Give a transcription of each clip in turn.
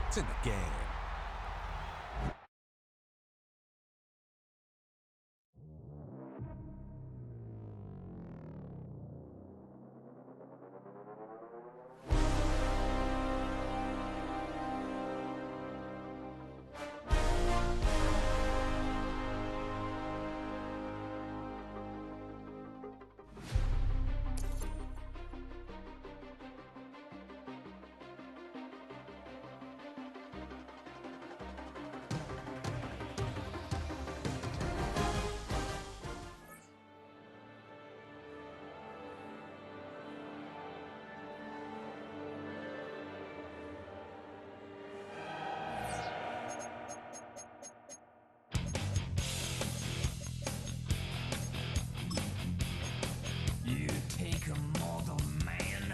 It's in the game. You take a mortal man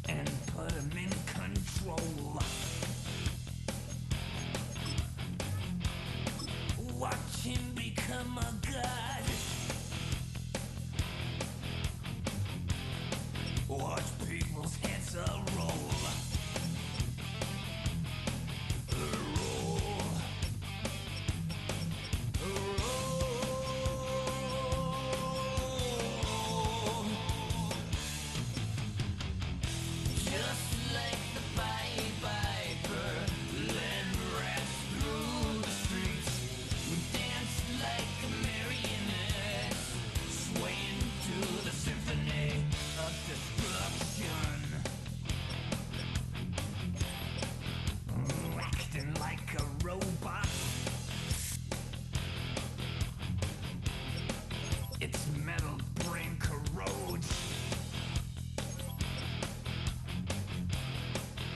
and put him in control. Watch him become a god. Watch people's heads roll. Just like the Pied Piper, led rats through the streets. We dance like a marionette, swaying to the symphony of destruction. Acting like a robot. Its metal brain corrodes.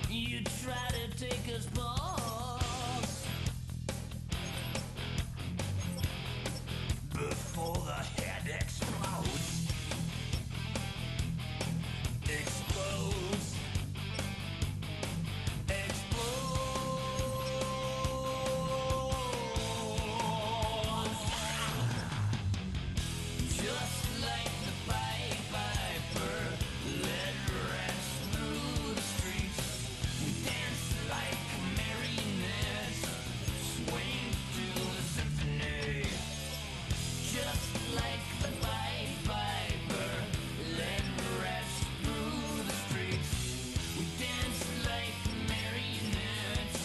You try to take us balls before the head explodes. Explodes. Explodes. Just like the Pied Piper, led rats through the streets. We dance like marionettes, swaying to the symphony. Just like the Pied Piper, led rats through the streets. We dance like marionettes,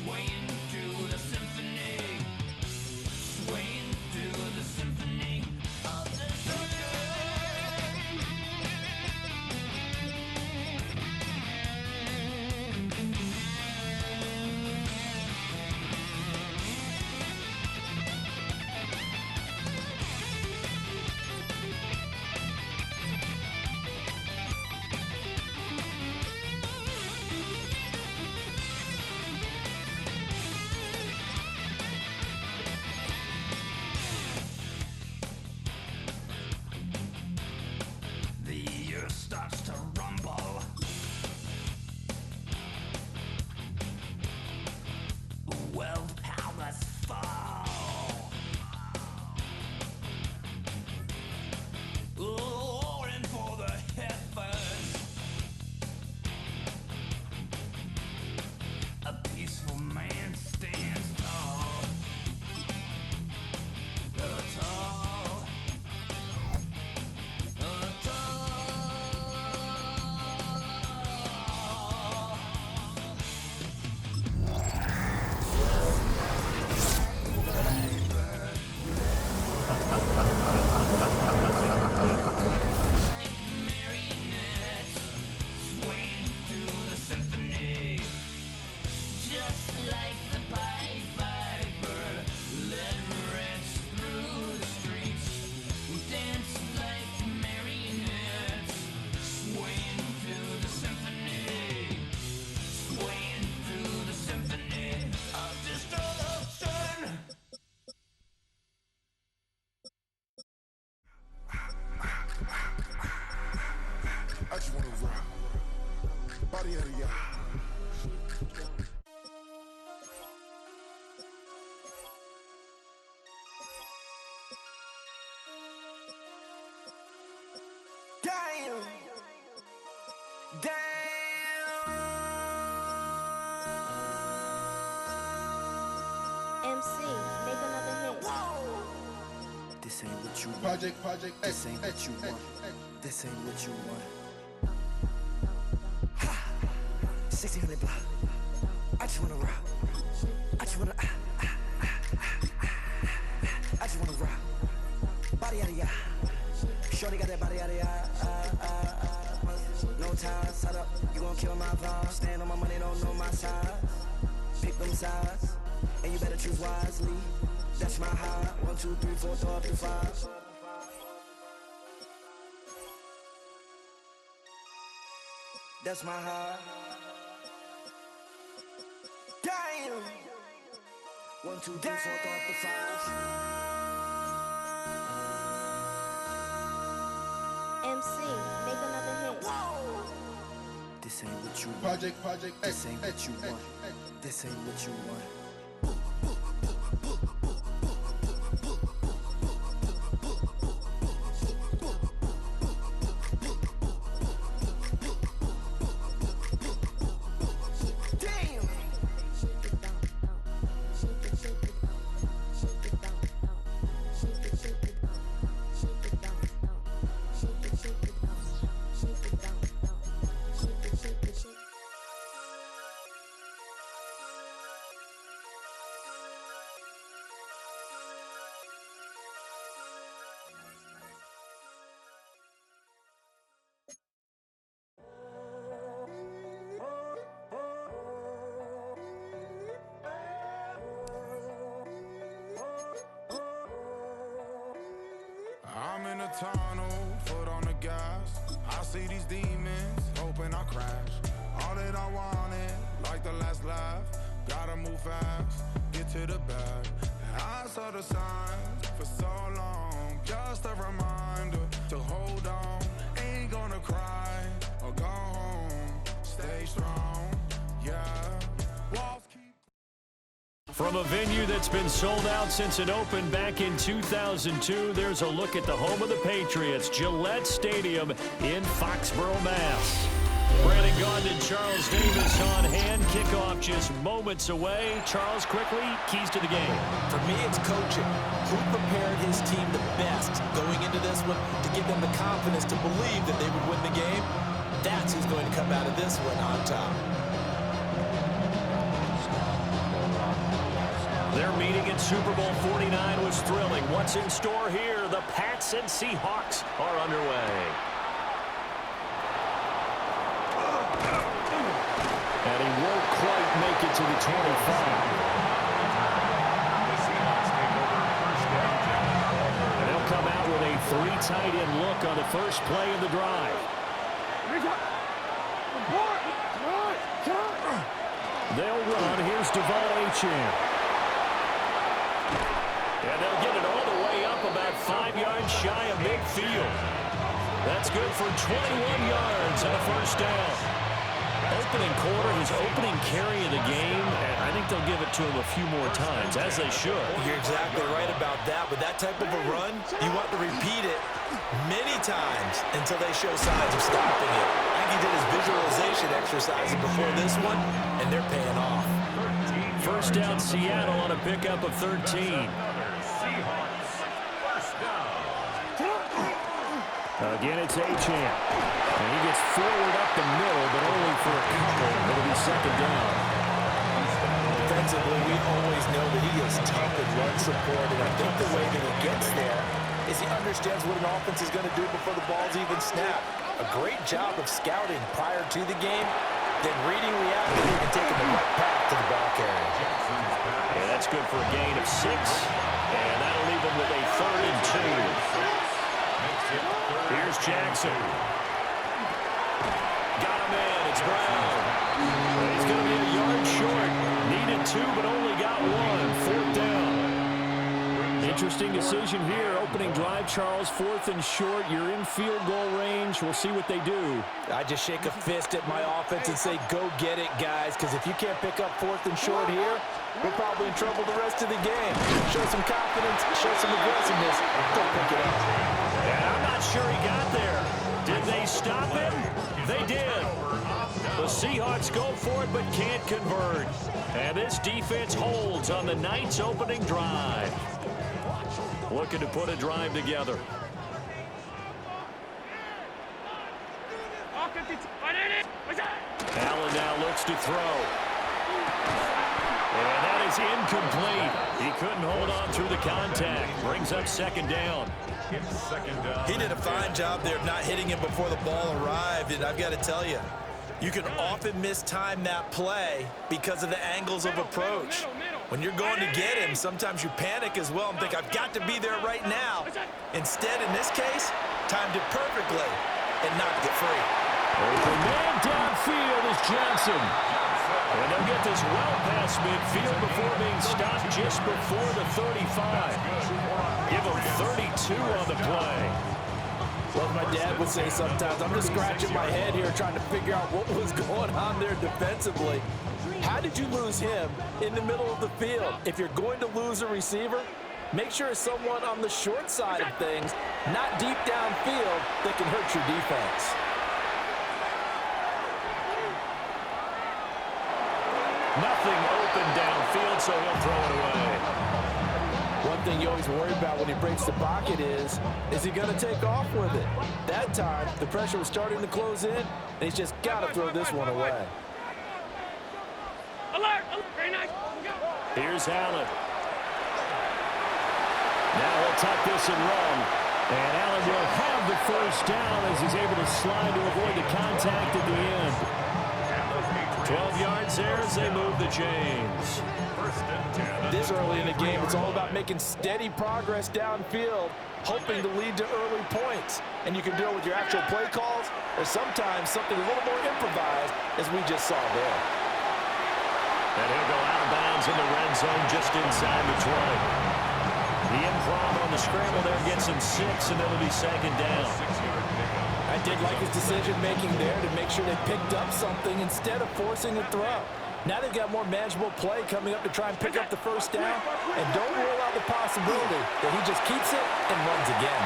swaying to the symphony. Swaying to the symphony of destruction. The earth starts to rumble. World powers fall. Roaring for the heavens. A peaceful man stands tall. Tall. Marionettes swaying to the symphony. Just like the Pied Piper, led rats through the streets. We dance like marionettes, swaying to the symphony. Swaying to the symphony of destruction. I just wanna rock. Body out of y'all. Damn! MC, make another hit. This ain't what you want. Project This ain't what you want. This ain't what you want. 1600 block. I just wanna rock. I just wanna I just wanna rock. Body out of ya. Shorty got that body out of ya. No time, set up. You gon' kill my vibe. Stand on my money, don't know my size. Pick them sides, and you better choose wisely. That's my high. 1, 2, 3, 4, throw up to 5. That's my high. Damn. 1, 2, 3, 4, throw up to 5. MC, make another hit. This ain't what you want. Project This ain't what you want. This ain't what you want. I'm in a tunnel, foot on the gas. I see these demons, hoping I crash. All that I wanted, like the last laugh. Gotta move fast, get to the bag. I saw the signs for so long, just a reminder to hold on. Ain't gonna cry or go home. Stay strong, yeah. Walls keep. From a venue that's been sold out since it opened back in 2002, there's a look at the home of the Patriots, Gillette Stadium in Foxborough, Mass. Brandon Gaudin, Charles Davis on hand. Kickoff just moments away. Charles, quickly, keys to the game. For me, it's coaching. Who prepared his team the best going into this one to give them the confidence to believe that they would win the game? That's who's going to come out of this one on top. Their meeting in Super Bowl 49 was thrilling. What's in store here? The Pats and Seahawks are underway. And he won't quite make it to the 25. And they'll come out with a 3 tight end look on the first play of the drive. They'll run. Here's Devon Achane. And they'll get it all the way up about 5 yards shy of midfield. That's good for 21 yards and a first down. Opening quarter, his opening carry of the game, and I think they'll give it to him a few more times, as they should. You're exactly right about that. With that type of a run, you want to repeat it many times until they show signs of stopping it. I think he did his visualization exercises before this one, and they're paying off. First down, Seattle on a pickup of 13. Again, it's Achane. And he gets forward up the middle, but only for a couple. It'll be second down. Defensively, we always know that he is tough in run support, and I think the way that he gets there is he understands what an offense is going to do before the ball's even snapped. A great job of scouting prior to the game, then reading, reacting, and taking the right path to the ball carrier. Yeah, that's good for a gain of 6, and that'll leave him with a 3rd and 2. Here's Jackson. Got him in. It's Brown. He's going to be a yard short. Needed 2, but only got 1. 4th down. Interesting decision here. Opening drive, Charles. 4th and short. You're in field goal range. We'll see what they do. I just shake a fist at my offense and say, go get it, guys, because if you can't pick up 4th and short here, we're probably in trouble the rest of the game. Show some confidence. Show some aggressiveness. Go pick it up. And I'm not sure he got there. Did they stop him? They did. The Seahawks go for it but can't convert. And this defense holds on the Knights' opening drive. Looking to put a drive together. Allen now looks to throw. And that is incomplete. He couldn't hold on through the contact. Brings up second down. He did a fine job there of not hitting him before the ball arrived. And I've got to tell you, you can often mistime that play because of the angles of approach. When you're going to get him, sometimes you panic as well and think, I've got to be there right now. Instead, in this case, timed it perfectly and knocked it free. Open man downfield is Johnson. And they'll get this well past midfield before being stopped just before the 35. Give him 32 on the play. Well, my dad would say sometimes, I'm just scratching my head here trying to figure out what was going on there defensively. How did you lose him in the middle of the field? If you're going to lose a receiver, make sure it's someone on the short side of things, not deep downfield, that can hurt your defense. Nothing open downfield, so he'll throw it away. One thing you always worry about when he breaks the pocket is he going to take off with it? That time, the pressure was starting to close in, and he's just got to throw this one away. Alert! Very nice. Here's Allen. Now he'll tuck this and run. And Allen will have the first down as he's able to slide to avoid the contact at the end. 12 yards there as they move the chains. This early in the game, it's all about making steady progress downfield, hoping to lead to early points. And you can do it with your actual play calls or sometimes something a little more improvised, as we just saw there. And he'll go out of bounds in the red zone just inside the 20. The improv on the scramble there gets him 6, and it'll be second down. I did like his decision-making there to make sure they picked up something instead of forcing a throw. Now they've got more manageable play coming up to try and pick up the first down, and don't rule out the possibility that he just keeps it and runs again.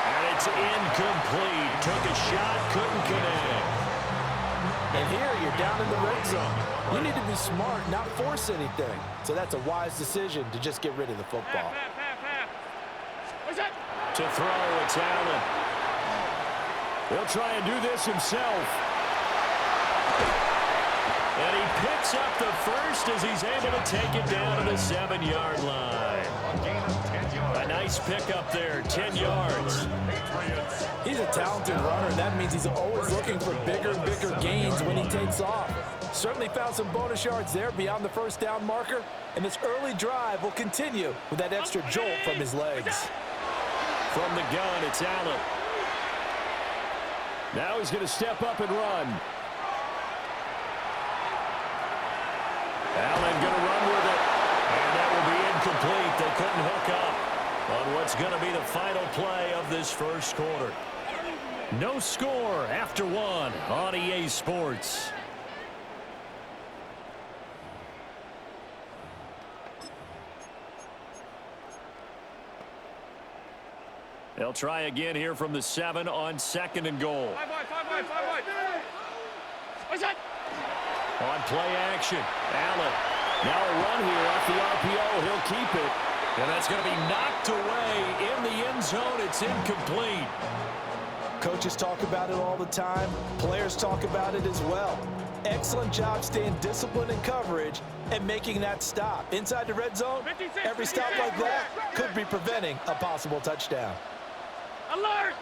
And it's incomplete. Took a shot, couldn't connect. And here you're down in the red zone. You need to be smart, not force anything. So that's a wise decision to just get rid of the football. To throw, it's Allen. He'll try and do this himself. And he picks up the first as he's able to take it down to the 7-yard line. A nice pickup there, 10 yards. He's a talented runner, and that means he's always looking for bigger and bigger gains when he takes off. Certainly found some bonus yards there beyond the first down marker, and this early drive will continue with that extra jolt from his legs. From the gun, it's Allen. Now he's going to step up and run. Allen going to run with it. And that will be incomplete. They couldn't hook up on what's going to be the final play of this first quarter. No score after 1 on EA Sports. They'll try again here from the 7 on 2nd and goal. 5 wide. What's that? On play action, Allen. Now a run here off the RPO. He'll keep it. And that's going to be knocked away in the end zone. It's incomplete. Coaches talk about it all the time. Players talk about it as well. Excellent job staying disciplined in coverage and making that stop. Inside the red zone, every stop like that could be preventing a possible touchdown. Alert!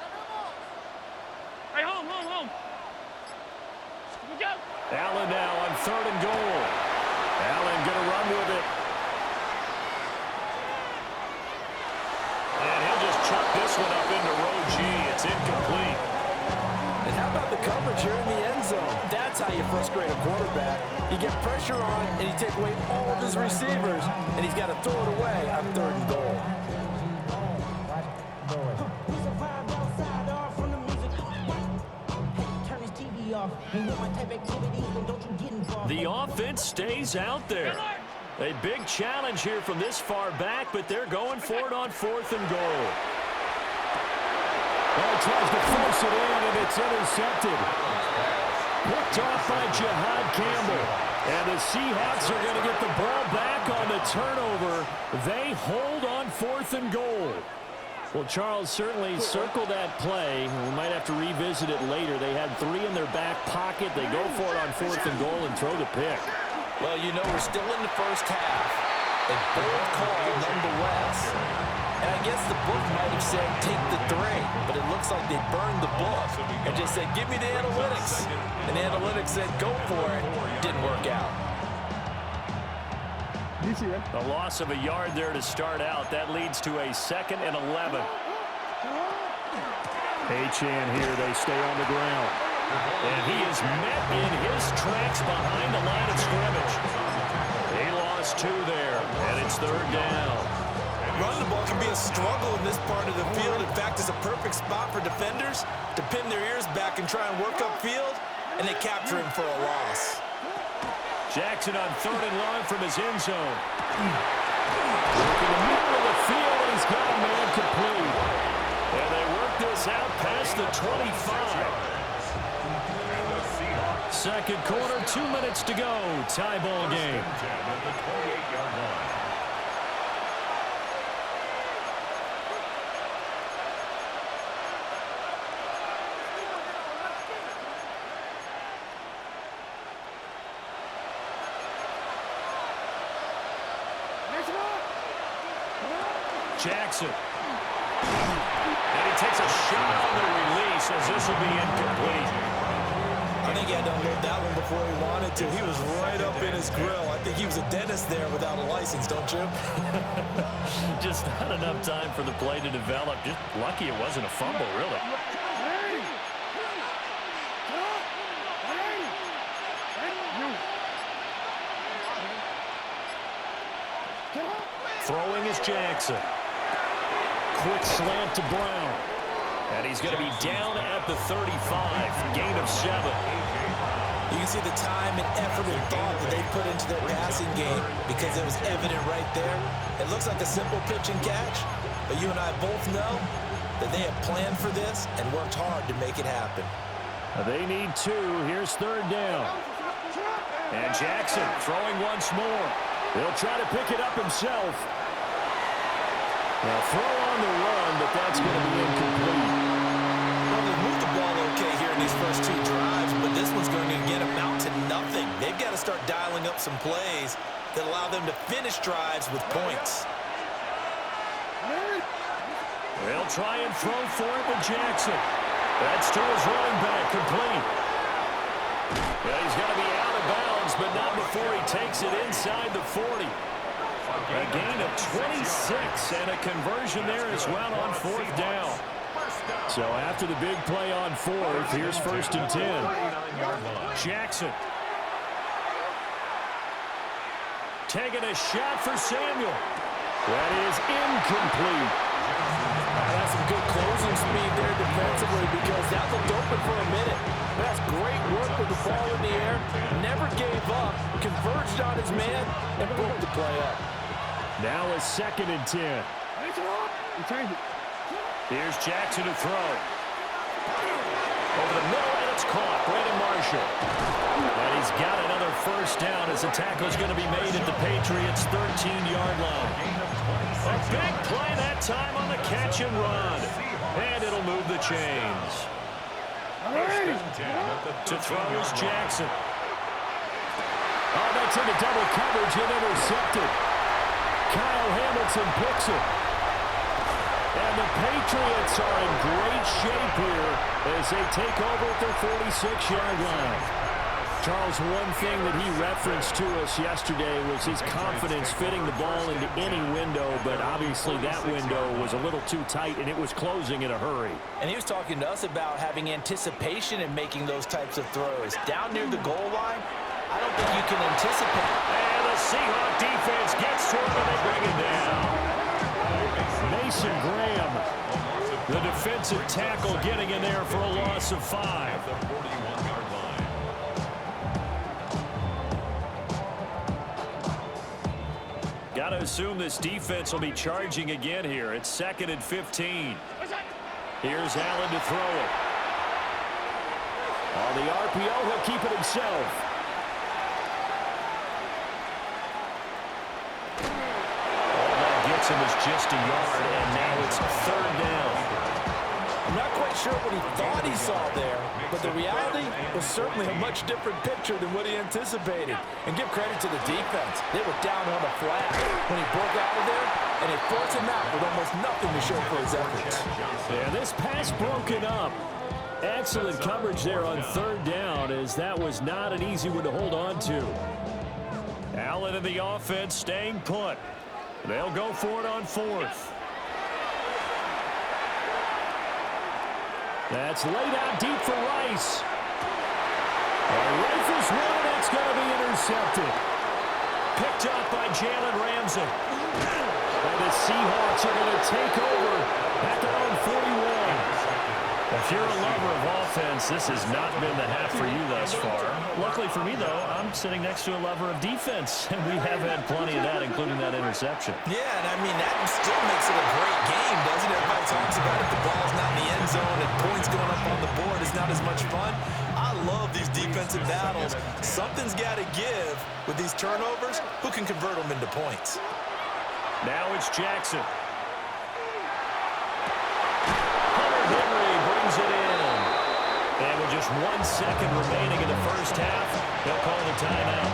Hey, home. Here we go. Allen now on 3rd and goal. Allen going to run with it. And he'll just chuck this one up into row G. It's incomplete. And how about the coverage here in the end zone? That's how you frustrate a quarterback. You get pressure on, and you take away all of his receivers, and he's got to throw it away on 3rd and goal. The offense stays out there. A big challenge here from this far back, but they're going for it on 4th and goal. Well, he tries to force it in, and it's intercepted. picked off by Jihad Campbell. And the Seahawks are going to get the ball back on the turnover. They hold on 4th and goal. Well, Charles, certainly circle that play. We might have to revisit it later. They had 3 in their back pocket. They go for it on 4th and goal and throw the pick. Well, you know, we're still in the first half. A bold call nonetheless. And I guess the book might have said take the 3, but it looks like they burned the book and just said give me the analytics. And the analytics said go for it. Didn't work out. A loss of a yard there to start out. That leads to a 2nd and 11. Achane here. They stay on the ground. And he is met in his tracks behind the line of scrimmage. He lost 2 there, and it's 3rd down. Running the ball can be a struggle in this part of the field. In fact, it's a perfect spot for defenders to pin their ears back and try and work upfield, and they capture him for a loss. Jackson on 3rd and long from his end zone. Working the middle of the field, and he's got a man complete. And they work this out past the 25. 2nd quarter, 2 minutes to go. Tie ball game. Jackson. And he takes a shot on the release as this will be incomplete. I think he had to unload that one before he wanted to. He was right up in his grill. I think he was a dentist there without a license, don't you? Just not enough time for the play to develop. Just lucky it wasn't a fumble, really. Throwing is Jackson. Quick slant to Brown. And he's going to be down at the 35. Gain of 7. You can see the time and effort and thought that they put into their passing game because it was evident right there. It looks like a simple pitch and catch, but you and I both know that they have planned for this and worked hard to make it happen. They need 2. Here's 3rd down. And Jackson throwing once more. He'll try to pick it up himself. Now throw on the run, but that's going to be incomplete. Well, they moved the ball okay here in these first 2 drives, but this one's going to get them out to nothing. They've got to start dialing up some plays that allow them to finish drives with points. They'll try and throw for it with Jackson. That's to his running back, complete. Well, he's going to be out of bounds, but not before he takes it inside the 40. A gain of 26 and a conversion there as well on 4th down. So after the big play on 4th, here's 1st and 10. Jackson. Taking a shot for Samuel. That is incomplete. That's some good closing speed there defensively because that looked open for a minute. That's great work with the ball in the air. Never gave up. Converged on his man and broke the play up. Now a 2nd and 10. Here's Jackson to throw. Over the middle, and it's caught. Brandon Marshall. And he's got another 1st down as the tackle is going to be made at the Patriots' 13-yard line. A big play that time on the catch and run. And it'll move the chains. To throw is Jackson. Oh, that's into double coverage and intercepted. Kyle Hamilton picks it. And the Patriots are in great shape here as they take over at their 46-yard line. Charles, one thing that he referenced to us yesterday was his confidence fitting the ball into any window, but obviously that window was a little too tight, and it was closing in a hurry. And he was talking to us about having anticipation in making those types of throws. Down near the goal line, I don't think you can anticipate. And the Seahawk defense gets to him, and they bring him down. Mason Graham, the defensive tackle, getting in there for a loss of 5. Got to assume this defense will be charging again here. It's 2nd and 15. Here's Allen to throw it. On the RPO, he'll keep it himself. All that gets him is just a yard, and now it's 3rd down. I'm not quite sure what he thought he saw there, but the reality was certainly a much different picture than what he anticipated. And give credit to the defense. They were down on the flat when he broke out of there, and they forced him out with almost nothing to show for his efforts. And this pass broken up. Excellent coverage there on 3rd down, as that was not an easy one to hold on to. Allen and the offense staying put. They'll go for it on 4th. That's laid out deep for Rice. Rifles one, that's going to be intercepted. Picked up by Jalen Ramsey. And the Seahawks are going to take over at their own 41. If you're a lover of offense, this has not been the half for you thus far. Luckily for me, though, I'm sitting next to a lover of defense, and we have had plenty of that, including that interception. Yeah, and I mean, that still makes it a great game, doesn't it? Everybody talks about it. The ball's not in the end zone and points going up on the board is not as much fun. I love these defensive battles. Something's got to give with these turnovers. Who can convert them into points? Now it's Jackson. Henry brings it in. And with just 1 second remaining in the first half, they'll call the timeout.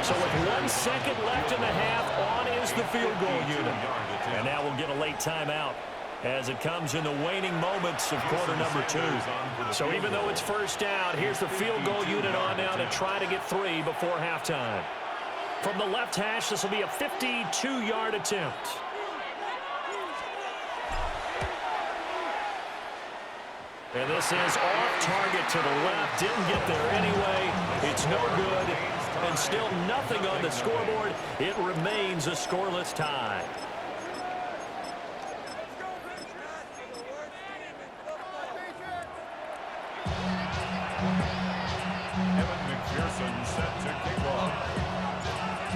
So with 1 second left in the half, on is the field goal unit. And now we'll get a late timeout as it comes in the waning moments of quarter number 2. So even though it's first down, here's the field goal unit on now to try to get 3 before halftime. From the left hash, this will be a 52-yard attempt. And this is off target to the left. Didn't get there anyway. It's no good. And still nothing on the scoreboard. It remains a scoreless tie.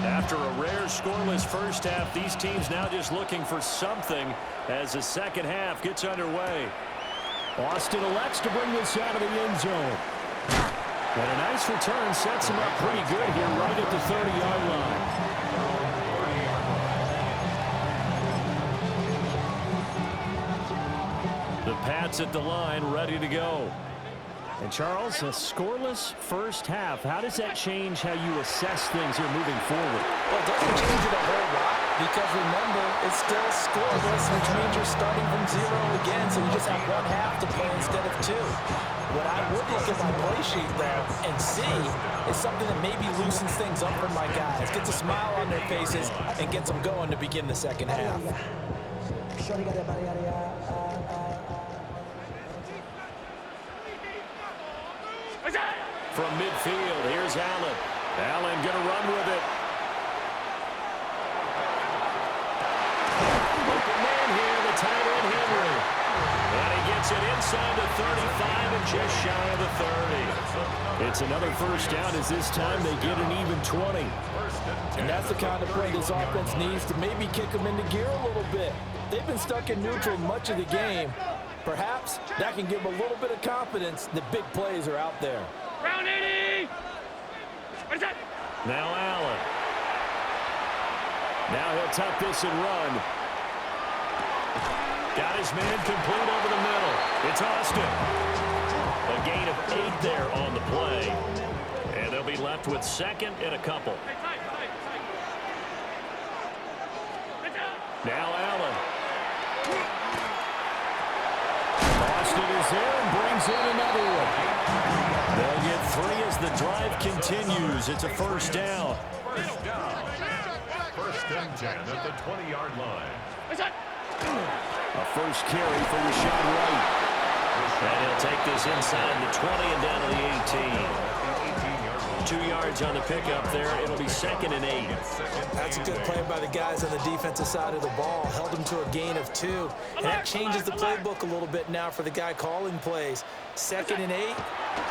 After a rare scoreless first half, these teams now just looking for something as the second half gets underway. Austin elects to bring this out of the end zone. And a nice return sets him up pretty good here right at the 30-yard line. The Pats at the line ready to go. And Charles, a scoreless first half. How does that change how you assess things here moving forward? Well, it doesn't change it a whole lot because, remember, it's still scoreless, which means you're starting from 0 again, so you just have 1 half to play instead of 2. What I would look at my play sheet, though, and see is something that maybe loosens things up for my guys, gets a smile on their faces, and gets them going to begin the second half. From midfield, here's Allen. Allen going to run with it. Open man here, the tight end Henry. And he gets it inside the 35 and just shy of the 30. It's another first down as this time they get an even 20. And that's the kind of play this offense needs to maybe kick them into gear a little bit. They've been stuck in neutral much of the game. Perhaps that can give them a little bit of confidence that big plays are out there. Round 80! What is that? Now Allen. Now he'll tuck this and run. Got his man complete over the middle. It's Austin. A gain of 8 there on the play. And they'll be left with second and a couple. Now Allen. Austin is there and brings in another one. They'll get 3 as the drive continues. It's a first down. First down. First and 10 at the 20-yard line. A first carry for Rashad Wright. And he'll take this inside the 20 and down to the 18. 2 yards on the pickup there. It'll be second and 8. That's a good play by the guys on the defensive side of the ball. Held him to a gain of 2. And that changes the playbook a little bit now for the guy calling plays. Second and 8.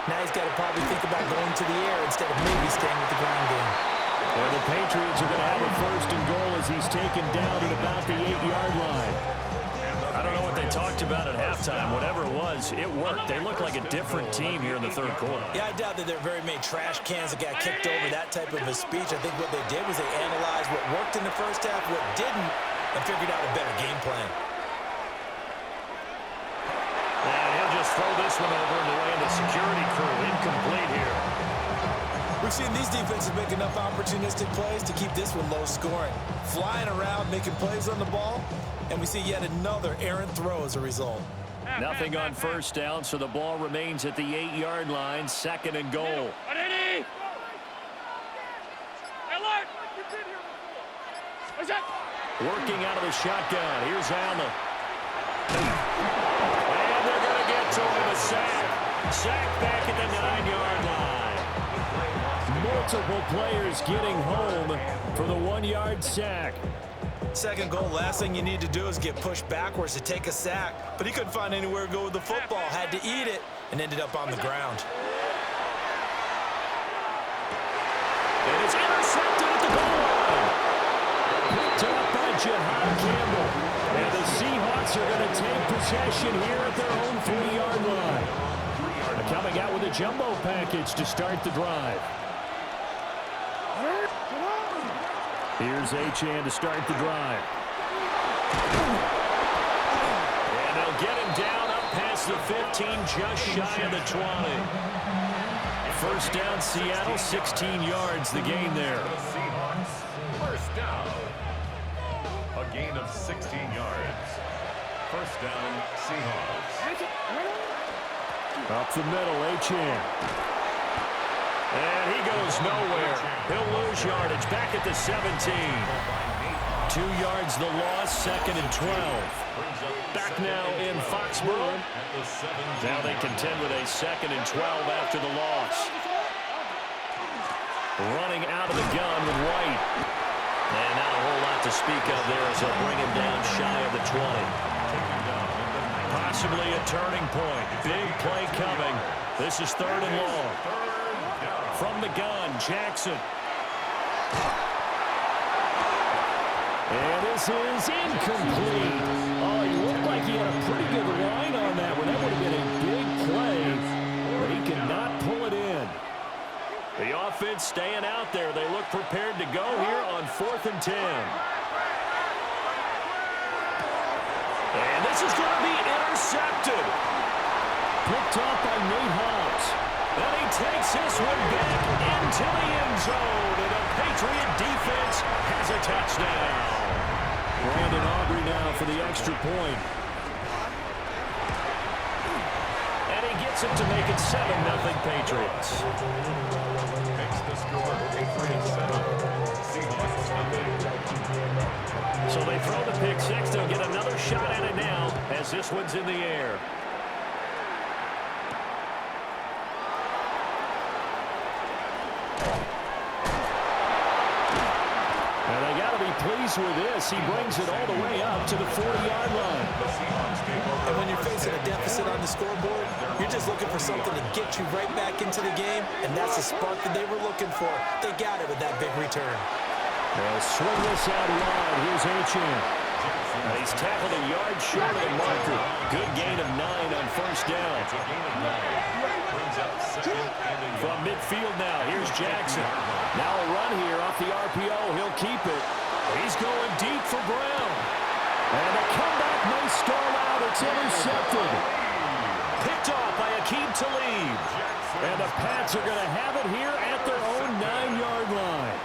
Now he's got to probably think about going to the air instead of maybe staying with the ground game. Well, the Patriots are going to have a first and goal as he's taken down at about the 8-yard line. I don't know what they talked about at halftime, whatever it was, it worked. They looked like a different team here in the third quarter. Yeah, I doubt that there are very many trash cans that got kicked over, that type of a speech. I think what they did was they analyzed what worked in the first half, what didn't, and figured out a better game plan. And he'll just throw this one over in the way of the security crew. Incomplete here. We've seen these defenses make enough opportunistic plays to keep this one low scoring. Flying around, making plays on the ball, and we see yet another errant throw as a result. Nothing on first down, so the ball remains at the 8-yard line, 2nd and goal. Working out of the shotgun. Here's Allen. And they're going to get to him. A sack. Sack back at the 9-yard line. Multiple players getting home for the 1-yard sack. Second goal, last thing you need to do is get pushed backwards to take a sack. But he couldn't find anywhere to go with the football. Had to eat it and ended up on the ground. And it's intercepted at the goal line. Picked up by Jahad Campbell. And the Seahawks are going to take possession here at their own 3-yard line. Coming out with a jumbo package to start the drive. Here's Achane to start the drive. And they'll get him down up past the 15, just shy of the 20. First down, Seattle, 16 yards, the gain there. The Seahawks, first down. A gain of 16 yards. First down, Seahawks. Up the middle, Achane. And he goes nowhere. He'll lose yardage back at the 17. 2 yards the loss, 2nd and 12. Back now in Foxborough. Now they contend with a 2nd and 12 after the loss. Running out of the gun with White. And not a whole lot to speak of there as they'll bring him down shy of the 20. Possibly a turning point. Big play coming. This is 3rd and long. From the gun, Jackson. And this is incomplete. Oh, he looked like he had a pretty good line on that one. That would have been a big play, but he could not pull it in. The offense staying out there. They look prepared to go here on 4th and 10. And this is going to be intercepted. Picked off by Nate Hobbs. And he takes this one back into the end zone. And the Patriot defense has a touchdown. Brandon Aubrey now for the extra point. And he gets it to make it 7-0 Patriots. Makes the score 8-7. Seahawks nothing. So they throw the pick six. They'll get another shot at it now as this one's in the air. And they got to be pleased with this. He brings it all the way up to the 40-yard line. And when you're facing a deficit on the scoreboard, you're just looking for something to get you right back into the game, and that's the spark that they were looking for. They got it with that big return. They'll swing this out wide. Here's Achane. He's tackled a yard short of the marker. Good gain of 9 on first down. From midfield now, here's Jackson. Now a run here off the RPO. He'll keep it. He's going deep for Brown. And the comeback may stall out. It's intercepted. Picked off by Aqib Talib. And the Pats are going to have it here at their own 9-yard line.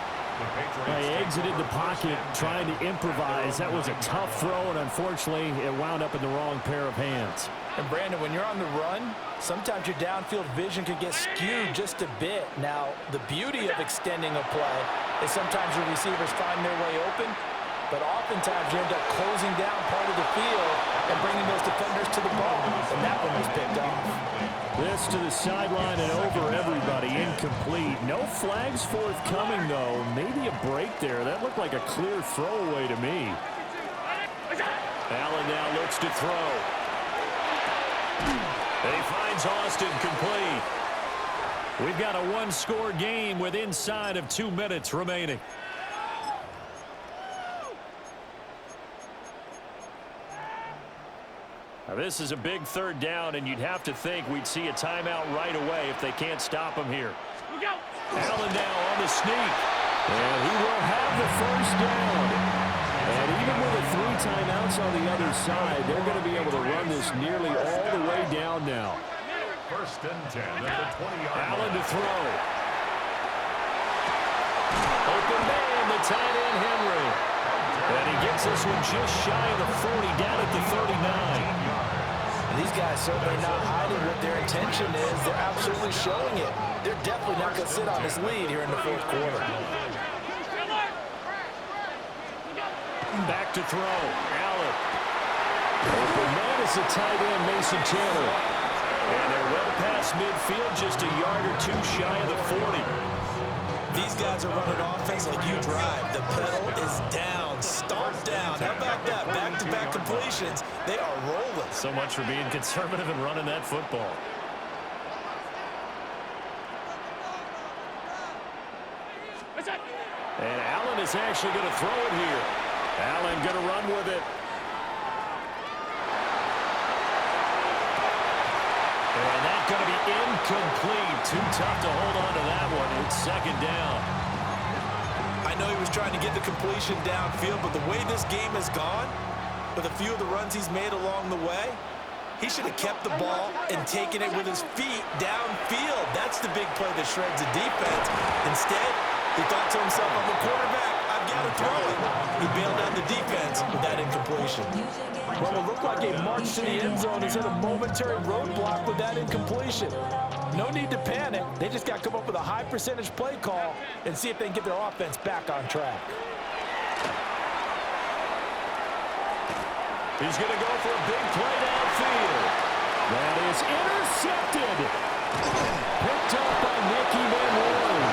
They exited the pocket trying to improvise. That was a tough throw, and unfortunately, it wound up in the wrong pair of hands. And Brandon, when you're on the run, sometimes your downfield vision can get skewed just a bit. Now, the beauty of extending a play is sometimes your receivers find their way open, but oftentimes you end up closing down part of the field and bringing those defenders to the ball. And that one was picked off. This to the sideline and over everybody. Incomplete. No flags forthcoming, though. Maybe a break there. That looked like a clear throwaway to me. Allen now looks to throw. He finds Austin complete. We've got a one-score game with inside of 2 minutes remaining. Now, this is a big third down, and you'd have to think we'd see a timeout right away if they can't stop him here. Allen now on the sneak. And he will have the first down. And even with the 3 timeouts on the other side, they're going to be able to run this nearly all the way down now. First and 10 at the 20-yard line. Allen to throw. Open man, the tight end, Henry. And he gets this one just shy of the 40, down at the 39. These guys certainly not hiding what their intention is. They're absolutely showing it. They're definitely not going to sit on this lead here in the fourth quarter. Back to throw. Allen. Open man is the tight end, Mason Taylor. And they're well past midfield, just a yard or 2 shy of the 40. These guys are running offense like you drive. The pedal is down, stomped down. How about that? Back-to-back completions. They are rolling. So much for being conservative and running that football. And Allen is actually going to throw it here. Allen going to run with it. And that's going to be incomplete. Too tough to hold on to that one. It's second down. I know he was trying to get the completion downfield, but the way this game has gone, with a few of the runs he's made along the way, he should have kept the ball and taken it with his feet downfield. That's the big play that shreds the defense. Instead, he thought to himself, I'm a quarterback, I've got to throw it. He bailed out the defense with that incompletion. Well, it looked like a march to the end zone is in a momentary roadblock with that incompletion. No need to panic. They just got to come up with a high percentage play call and see if they can get their offense back on track. He's going to go for a big play downfield. That is intercepted. Picked up by Nicky Manwari.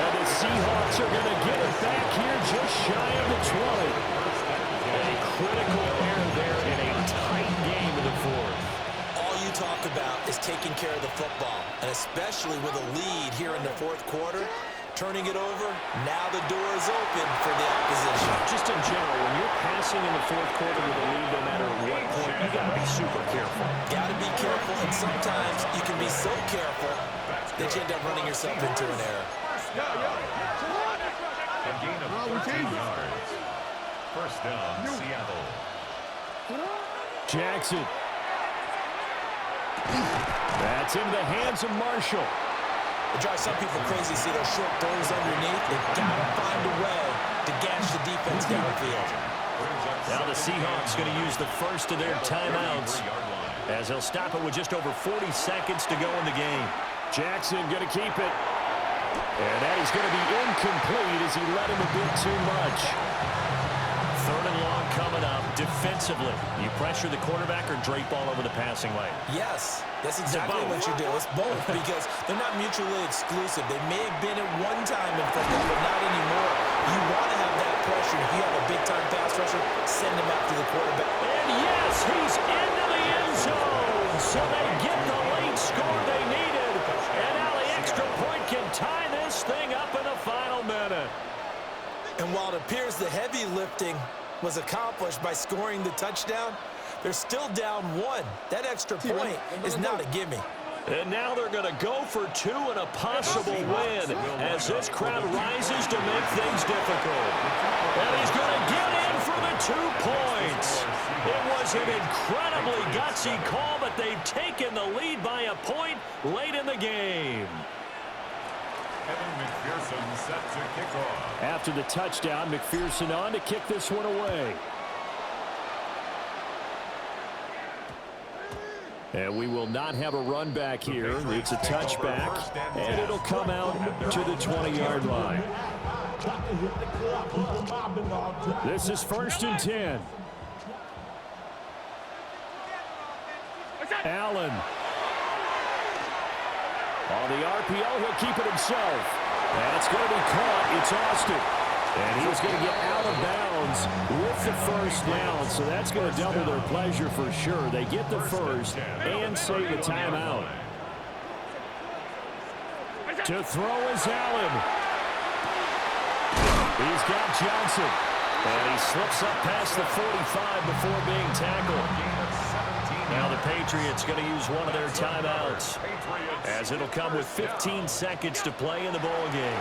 And the Seahawks are going to get it back here just shy of the 20. A critical error there in a tight game in the fourth. All you talk about is taking care of the football, and especially with a lead here in the fourth quarter, turning it over, now the door is open for the opposition. Just in general, when you're passing in the fourth quarter with a lead, no matter what point, you got to be super careful. Got to be careful, and sometimes you can be so careful that you end up running yourself into an error. A gain of 13 yards. First down, Seattle. Jackson. That's into the hands of Marshall. It drives some people crazy to see those short throws underneath. They've got to find a way to gash the defense downfield. Now the Seahawks going to use the first of their timeouts as they'll stop it with just over 40 seconds to go in the game. Jackson going to keep it. And that is going to be incomplete as he let him a bit too much. Third and long coming up. Defensively, you pressure the quarterback or drape all over the passing lane? Yes, that's exactly what you do. It's both because they're not mutually exclusive. They may have been at one time in football, but not anymore. You want to have that pressure. If you have a big-time pass rusher, send him after the quarterback. And yes, he's into the end zone. So they get the late score they needed. And now the extra point can tie this thing up in the final minute. And while it appears the heavy lifting was accomplished by scoring the touchdown, they're still down 1. That extra point is not a gimme. And now they're going to go for 2 and a possible win as this crowd rises to make things difficult. And he's going to get in for the 2 points. It was an incredibly gutsy call, but they've taken the lead by a point late in the game. Evan McPherson set to kick off. After the touchdown, McPherson on to kick this one away. And we will not have a run back here. It's a touchback, and it'll come out to the 20-yard line. This is first and 10. Allen. On the RPO, he'll keep it himself. And it's going to be caught. It's Austin. And he was going to get out of bounds with the first down. So that's going to double their pleasure for sure. They get the first and save a timeout. To throw is Allen. He's got Johnson. And he slips up past the 45 before being tackled. Now the Patriots going to use one of their timeouts, as it'll come with 15 seconds to play in the ball game.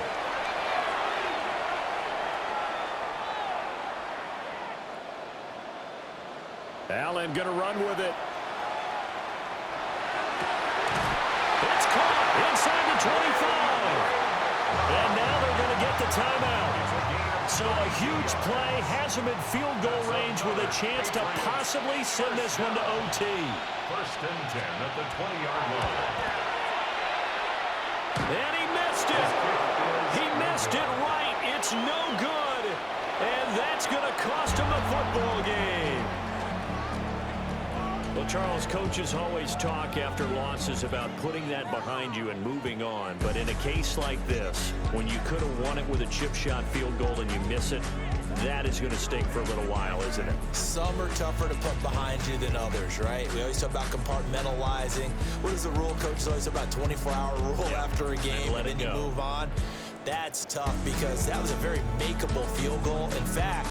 Allen going to run with it. It's caught inside the 25. And now they're going to get the timeout. So a huge play has him in field goal range with a chance to possibly send this one to OT. First and 10 at the 20-yard line. And he missed it. He missed it right. It's no good. And that's going to cost him the football game. Well, Charles, coaches always talk after losses about putting that behind you and moving on. But in a case like this, when you could have won it with a chip shot field goal and you miss it, that is going to sting for a little while, isn't it? Some are tougher to put behind you than others, right? We always talk about compartmentalizing. What is the rule? Coaches always talk about 24-hour rule after a game, and then you move on. That's tough because that was a very makeable field goal. In fact,